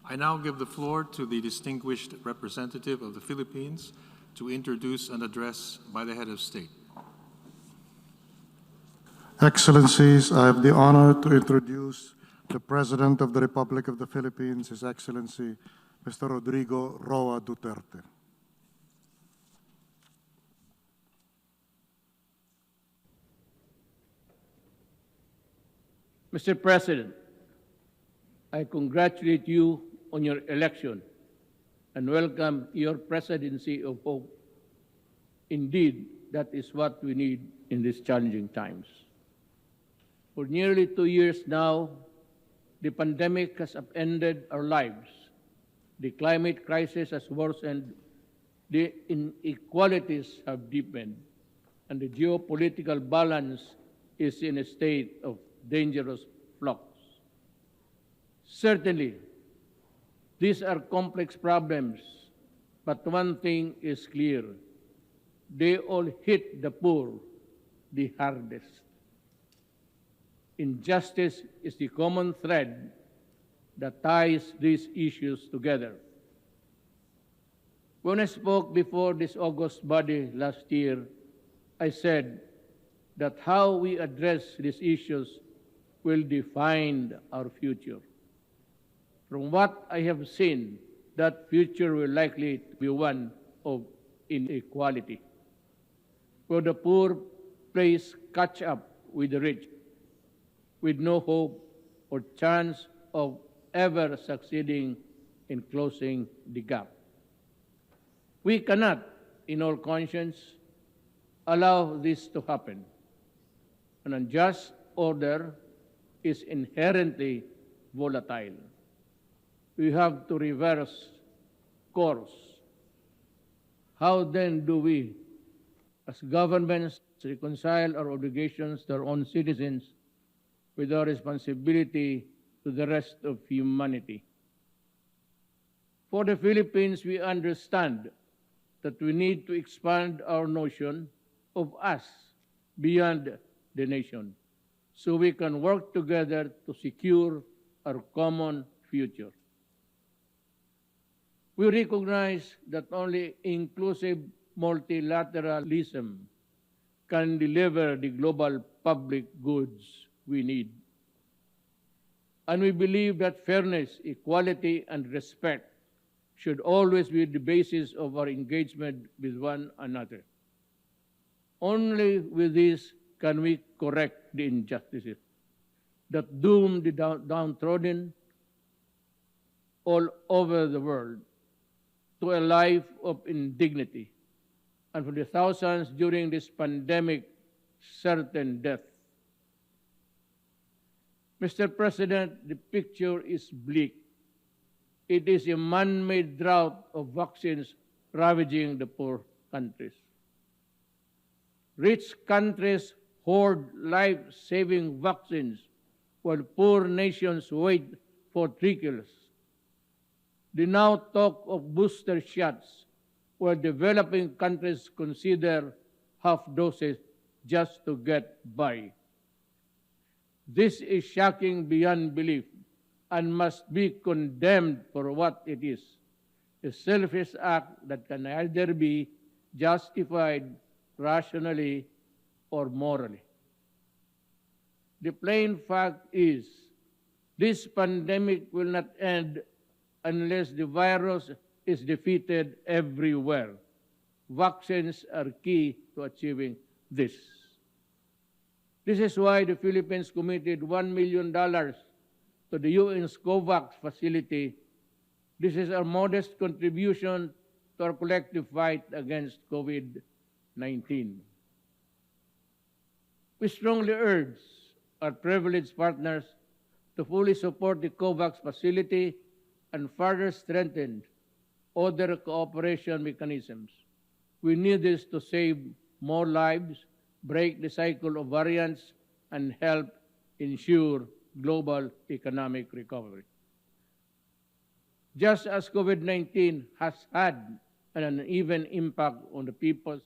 I now give the floor to the distinguished representative of the Philippines to introduce an address by the head of state. Excellencies, I have the honor to introduce the President of the Republic of the Philippines, His Excellency, Mr. Rodrigo Roa Duterte. Mr. President, I congratulate you on your election and welcome your presidency of hope. Indeed, that is what we need in these challenging times. For nearly 2 years now, the pandemic has upended our lives. The climate crisis has worsened, the inequalities have deepened, and the geopolitical balance is in a state of dangerous flux. Certainly, these are complex problems, but one thing is clear. They all hit the poor the hardest. Injustice is the common thread that ties these issues together. When I spoke before this august body last year, I said that how we address these issues will define our future. From what I have seen, that future will likely be one of inequality, where the poor plays catch up with the rich, with no hope or chance of ever succeeding in closing the gap. We cannot, in all conscience, allow this to happen. An unjust order is inherently volatile. We have to reverse course. How then do we, as governments, reconcile our obligations to our own citizens with our responsibility to the rest of humanity? For the Philippines, we understand that we need to expand our notion of us beyond the nation, so we can work together to secure our common future. We recognize that only inclusive multilateralism can deliver the global public goods we need. And we believe that fairness, equality, and respect should always be the basis of our engagement with one another. Only with this can we correct the injustices that doom the downtrodden all over the world to a life of indignity, and for the thousands during this pandemic, certain death. Mr. President, the picture is bleak. It is a man-made drought of vaccines ravaging the poor countries. Rich countries hoard life-saving vaccines while poor nations wait for trickles. They now talk of booster shots where developing countries consider half doses just to get by. This is shocking beyond belief and must be condemned for what it is, a selfish act that can either be justified rationally or morally. The plain fact is, this pandemic will not end unless the virus is defeated everywhere. Vaccines are key to achieving this. This is why the Philippines committed $1 million to the UN's COVAX facility. This is our modest contribution to our collective fight against COVID-19. We strongly urge our privileged partners to fully support the COVAX facility and further strengthen other cooperation mechanisms. We need this to save more lives, break the cycle of variants, and help ensure global economic recovery. Just as COVID-19 has had an uneven impact on the peoples,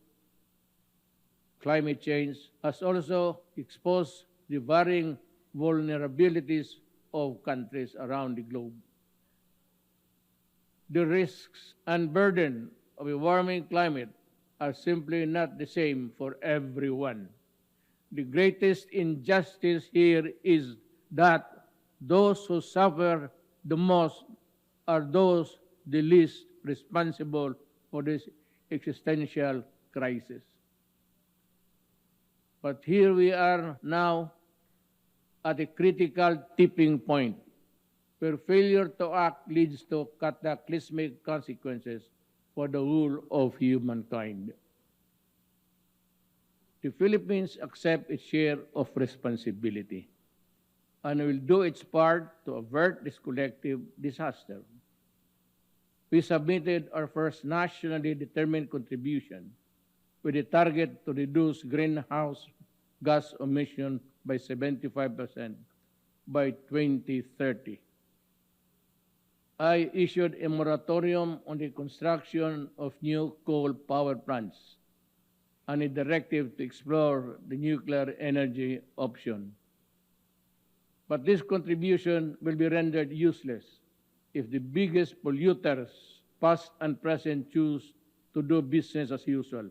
climate change has also exposed the varying vulnerabilities of countries around the globe. The risks and burden of a warming climate are simply not the same for everyone. The greatest injustice here is that those who suffer the most are those the least responsible for this existential crisis. But here we are now at a critical tipping point where failure to act leads to cataclysmic consequences for the whole of humankind. The Philippines accepts its share of responsibility and will do its part to avert this collective disaster. We submitted our first nationally determined contribution with a target to reduce greenhouse gas emission by 75% by 2030. I issued a moratorium on the construction of new coal power plants and a directive to explore the nuclear energy option. But this contribution will be rendered useless if the biggest polluters, past and present, choose to do business as usual.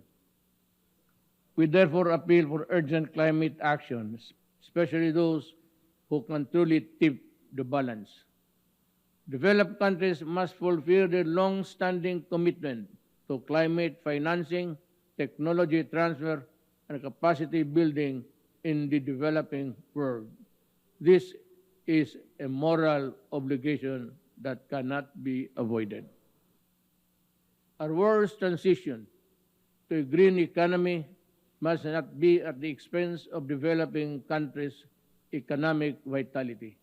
We therefore appeal for urgent climate actions, especially those who can truly tip the balance. Developed countries must fulfill their long-standing commitment to climate financing, technology transfer, and capacity building in the developing world. This is a moral obligation that cannot be avoided. Our world's transition to a green economy must not be at the expense of developing countries' economic vitality.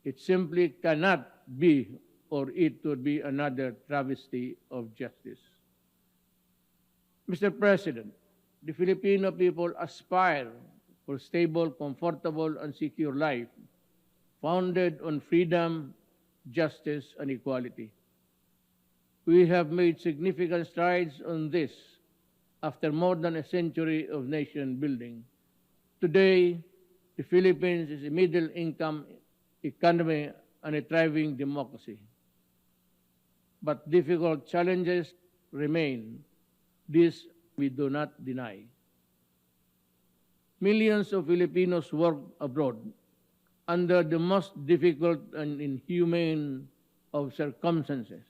It simply cannot be, or it would be another travesty of justice. Mr. President, the Filipino people aspire for stable, comfortable, and secure life founded on freedom, justice, and equality. We have made significant strides on this after more than a century of nation building. Today, the Philippines is a middle-income economy and a thriving democracy. But difficult challenges remain. This we do not deny. Millions of Filipinos work abroad under the most difficult and inhumane of circumstances.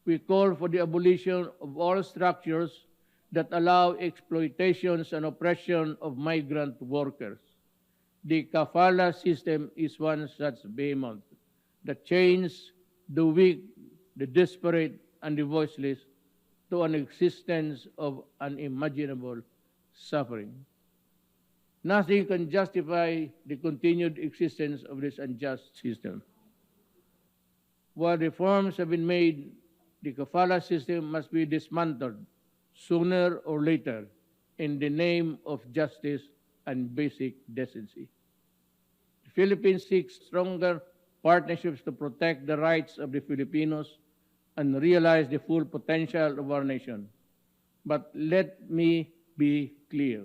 We call for the abolition of all structures that allow exploitations and oppression of migrant workers. The kafala system is one such behemoth that chains the weak, the desperate, and the voiceless to an existence of unimaginable suffering. Nothing can justify the continued existence of this unjust system. While reforms have been made, the kafala system must be dismantled sooner or later in the name of justice and basic decency. The Philippines seeks stronger partnerships to protect the rights of the Filipinos and realize the full potential of our nation. But let me be clear.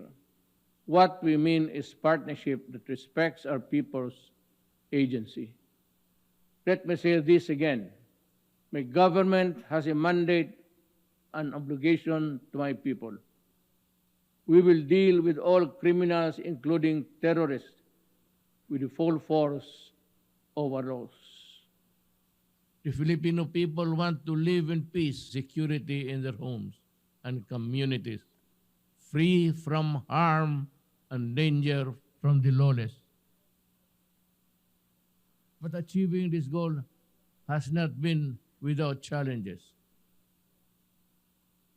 What we mean is partnership that respects our people's agency. Let me say this again. My government has a mandate and obligation to my people. We will deal with all criminals, including terrorists, with the full force of our laws. The Filipino people want to live in peace, security in their homes and communities, free from harm and danger from the lawless. But achieving this goal has not been without challenges.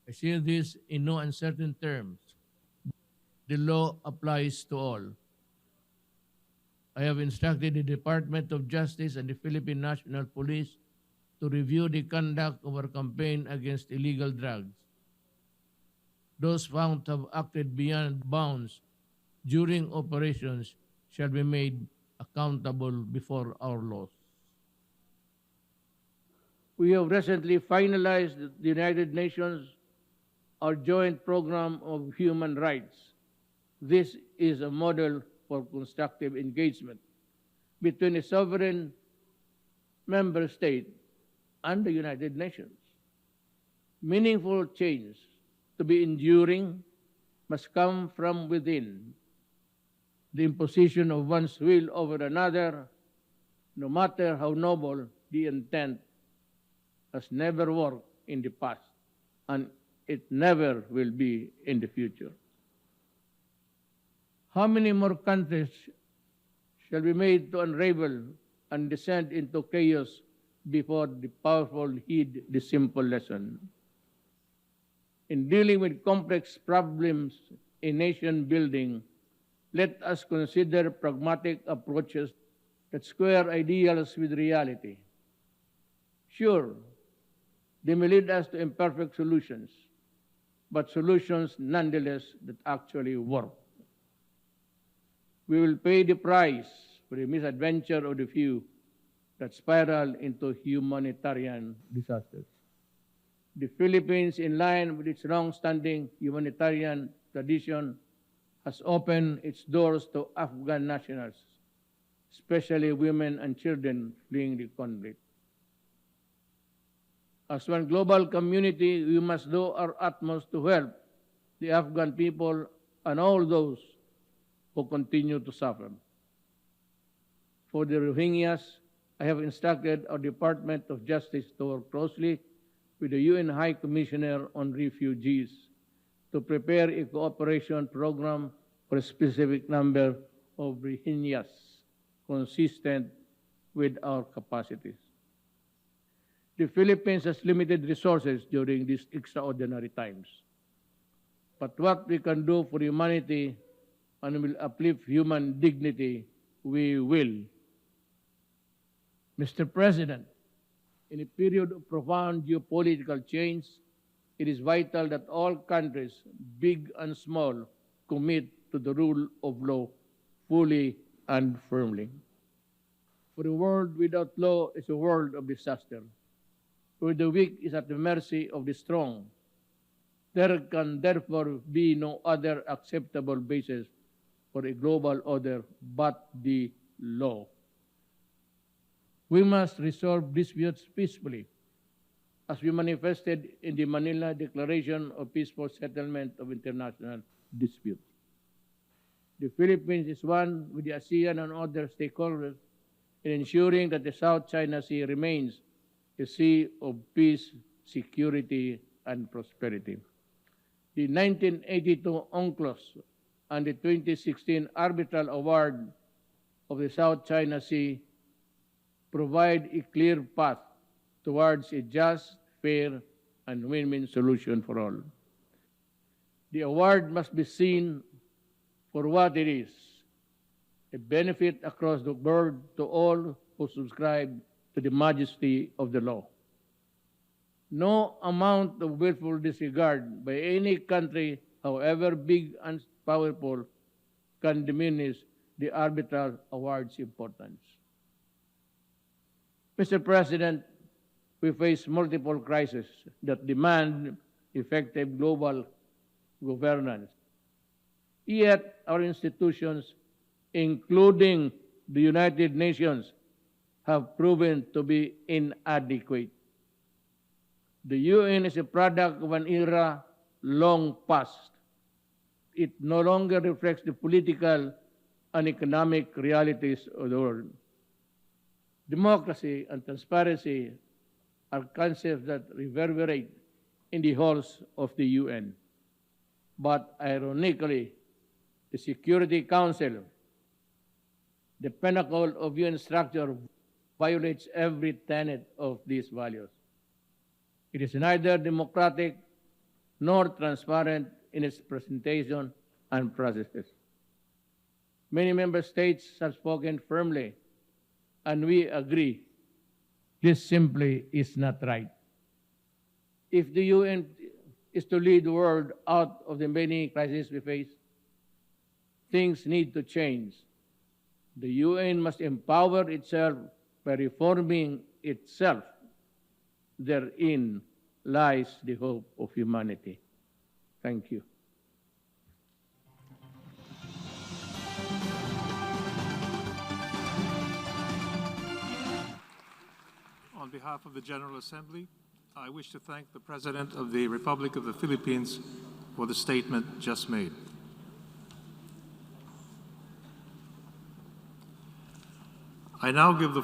I say this in no uncertain terms. The law applies to all. I have instructed the Department of Justice and the Philippine National Police to review the conduct of our campaign against illegal drugs. Those found to have acted beyond bounds during operations shall be made accountable before our laws. We have recently finalized the United Nations, our joint program of human rights. This is a model for constructive engagement between a sovereign member state, and the United Nations. Meaningful change to be enduring must come from within. The imposition of one's will over another, no matter how noble the intent, has never worked in the past, and it never will be in the future. How many more countries shall be made to unravel and descend into chaos before the powerful heed the simple lesson? In dealing with complex problems in nation building, let us consider pragmatic approaches that square ideals with reality. Sure, they may lead us to imperfect solutions, but solutions nonetheless that actually work. We will pay the price for the misadventure of the few that spiral into humanitarian disasters. The Philippines, in line with its long-standing humanitarian tradition, has opened its doors to Afghan nationals, especially women and children fleeing the conflict. As one global community, we must do our utmost to help the Afghan people and all those who continue to suffer. For the Rohingyas, I have instructed our Department of Justice to work closely with the UN High Commissioner on Refugees to prepare a cooperation program for a specific number of Rohingyas consistent with our capacities. The Philippines has limited resources during these extraordinary times. But what we can do for humanity and will uplift human dignity, we will. Mr. President, in a period of profound geopolitical change, it is vital that all countries, big and small, commit to the rule of law fully and firmly. For a world without law is a world of disaster, where the weak is at the mercy of the strong. There can therefore be no other acceptable basis for a global order but the law. We must resolve disputes peacefully, as we manifested in the Manila Declaration of Peaceful Settlement of International Disputes. The Philippines is one with the ASEAN and other stakeholders in ensuring that the South China Sea remains a sea of peace, security, and prosperity. The 1982 UNCLOS and the 2016 Arbitral Award of the South China Sea provide a clear path towards a just, fair, and win-win solution for all. The award must be seen for what it is, a benefit across the board to all who subscribe to the majesty of the law. No amount of willful disregard by any country, however big and powerful, can diminish the arbitral award's importance. Mr. President, we face multiple crises that demand effective global governance. Yet our institutions, including the United Nations, have proven to be inadequate. The UN is a product of an era long past. It no longer reflects the political and economic realities of the world. Democracy and transparency are concepts that reverberate in the halls of the UN. But ironically, the Security Council, the pinnacle of UN structure, violates every tenet of these values. It is neither democratic nor transparent in its presentation and processes. Many member states have spoken firmly, and we agree this simply is not right. If the UN is to lead the world out of the many crises we face, things need to change. The UN must empower itself by reforming itself. Therein lies the hope of humanity. Thank you. On behalf of the General Assembly, I wish to thank the President of the Republic of the Philippines for the statement just made. I now give the